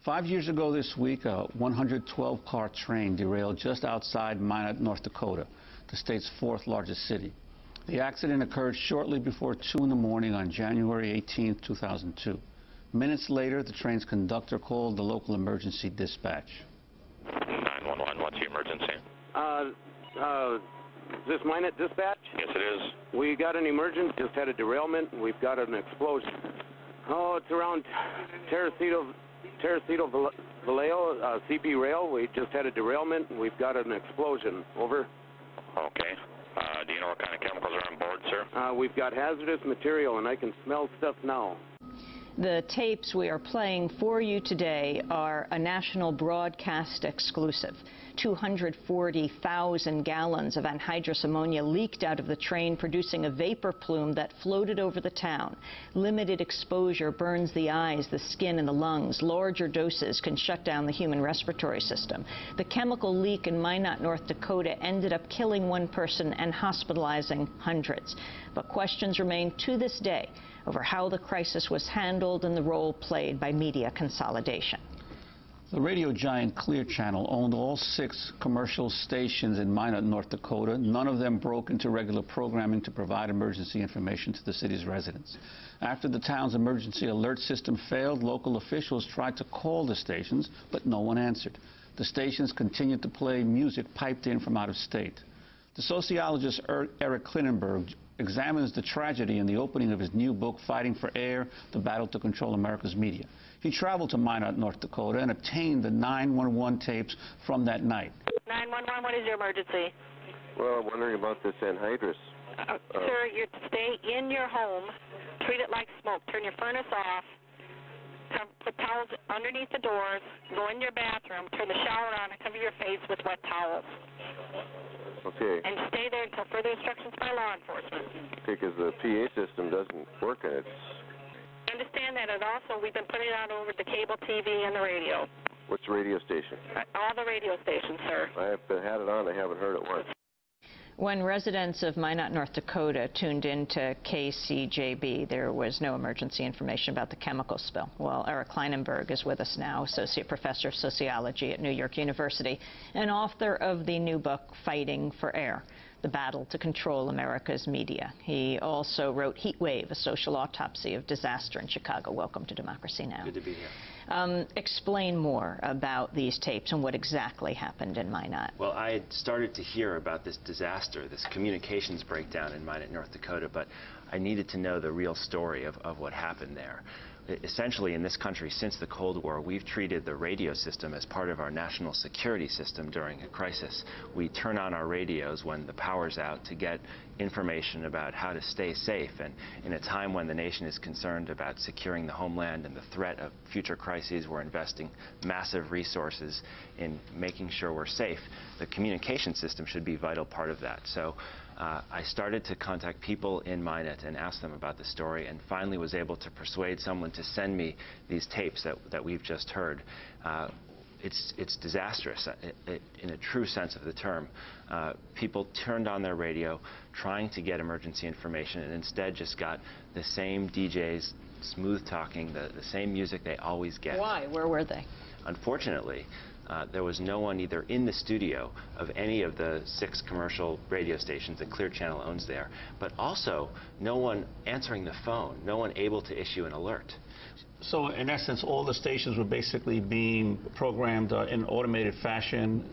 5 years ago this week, a 112-car train derailed just outside Minot, North Dakota, the state's fourth largest city. The accident occurred shortly before 2 in the morning on January 18, 2002. Minutes later, the train's conductor called the local emergency dispatch. 911, what's the emergency? Is this Minot dispatch? Yes, it is. We got an emergency, just had a derailment, and we've got an explosion. Oh, it's around Teresito Vallejo, CP rail. We just had a derailment, and we've got an explosion. Over. Okay. Do you know what kind of chemicals are on board, sir? We've got hazardous material, and I can smell stuff now. The tapes we are playing for you today are a national broadcast exclusive. 240,000 gallons of anhydrous ammonia leaked out of the train, producing a vapor plume that floated over the town. Limited exposure burns the eyes, the skin, and the lungs. Larger doses can shut down the human respiratory system. The chemical leak in Minot, North Dakota ended up killing one person and hospitalizing hundreds. But questions remain to this day over how the crisis was handled and the role played by media consolidation. The radio giant Clear Channel owned all 6 commercial stations in Minot, North Dakota. None of them broke into regular programming to provide emergency information to the city's residents. After the town's emergency alert system failed, local officials tried to call the stations, but no one answered. The stations continued to play music piped in from out of state. The sociologist Eric Klinenberg examines the tragedy in the opening of his new book, Fighting for Air, The Battle to Control America's Media. He traveled to Minot, North Dakota, and obtained the 911 tapes from that night. 911, what is your emergency? Well, I'm wondering about this anhydrous. Sir, you stay in your home, treat it like smoke, turn your furnace off, put towels underneath the doors, go in your bathroom, turn the shower on, and cover your face with wet towels. Okay. And stay there until further instructions by law enforcement. Okay, because the PA system doesn't work, and it's... Understand that, and also we've been putting it out over the cable TV and the radio. What's the radio station? All the radio stations, sir. I have had it on. I haven't heard it once. When residents of Minot, North Dakota tuned into KCJB, there was no emergency information about the chemical spill. Well, Eric Klinenberg is with us now, Associate Professor of Sociology at New York University and author of the new book, Fighting for Air, The Battle to Control America's Media. He also wrote Heat Wave, A Social Autopsy of Disaster in Chicago. Welcome to Democracy Now! Good to be here. Explain more about these tapes and what exactly happened in Minot. Well, I had started to hear about this disaster, this communications breakdown in Minot, North Dakota, but I needed to know the real story of what happened there. Essentially, in this country, since the Cold War, we've treated the radio system as part of our national security system during a crisis. We turn on our radios when the power's out to get information about how to stay safe. And in a time when the nation is concerned about securing the homeland and the threat of future crises, we're investing massive resources in making sure we're safe. The communication system should be a vital part of that. So I started to contact people in Minot and ask them about the story, and finally was able to persuade someone to send me these tapes that we've just heard. It's disastrous in a true sense of the term. People turned on their radio trying to get emergency information and instead just got the same DJs smooth talking, the same music they always get. Why? Where were they? Unfortunately, there was no one either in the studio of any of the 6 commercial radio stations that Clear Channel owns there, but also no one answering the phone, no one able to issue an alert. So, in essence, all the stations were basically being programmed in automated fashion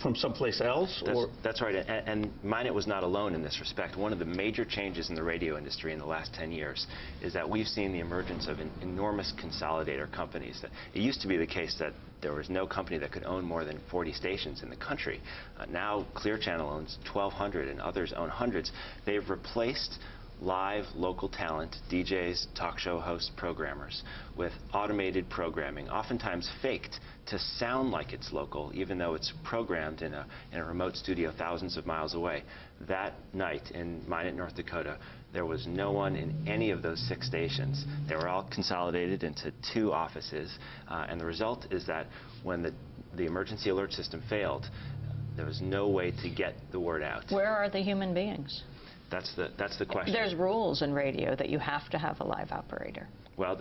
from someplace else? That's right, and Minot was not alone in this respect. One of the major changes in the radio industry in the last 10 years is that we've seen the emergence of enormous consolidator companies. It used to be the case that there was no company that could own more than 40 stations in the country. Now Clear Channel owns 1,200 and others own hundreds. They've replaced live local talent, DJs, talk show hosts, programmers, with automated programming, oftentimes faked to sound like it's local, even though it's programmed in a remote studio thousands of miles away. That night in Minot, North Dakota, there was no one in any of those 6 stations. They were all consolidated into 2 offices, and the result is that when the emergency alert system failed, there was no way to get the word out. Where are the human beings? That's the question. There's rules in radio that you have to have a live operator. Well,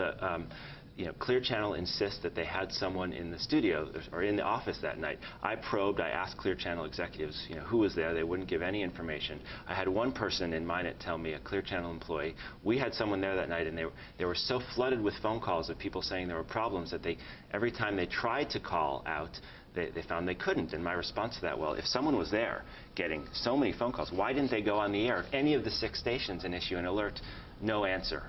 Clear Channel insists that they had someone in the studio or in the office that night. I probed. I asked Clear Channel executives, who was there. They wouldn't give any information. I had one person in Minot tell me, a Clear Channel employee, we had someone there that night, and they were so flooded with phone calls of people saying there were problems that every time they tried to call out, they found they couldn't. And my response to that, well, if someone was there getting so many phone calls, why didn't they go on the air, any of the 6 stations, and issue an alert? No answer.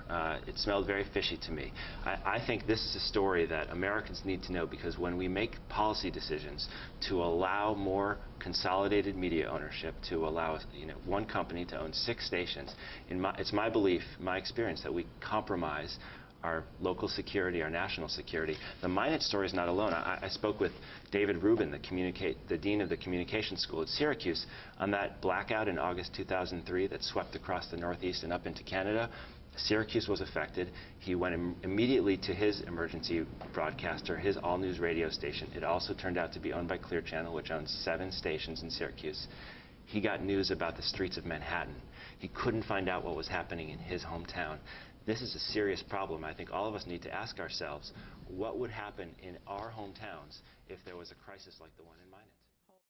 It smelled very fishy to me. I think this is a story that Americans need to know, because when we make policy decisions to allow more consolidated media ownership, to allow one company to own 6 stations, it's my belief, my experience, that we compromise our local security, our national security. The Minot story is not alone. I spoke with David Rubin, the dean of the communications school at Syracuse, on that blackout in August 2003 that swept across the Northeast and up into Canada. Syracuse was affected. He went immediately to his emergency broadcaster, his all-news radio station. It also turned out to be owned by Clear Channel, which owns 7 stations in Syracuse. He got news about the streets of Manhattan. He couldn't find out what was happening in his hometown. This is a serious problem. I think all of us need to ask ourselves, what would happen in our hometowns if there was a crisis like the one in Minot?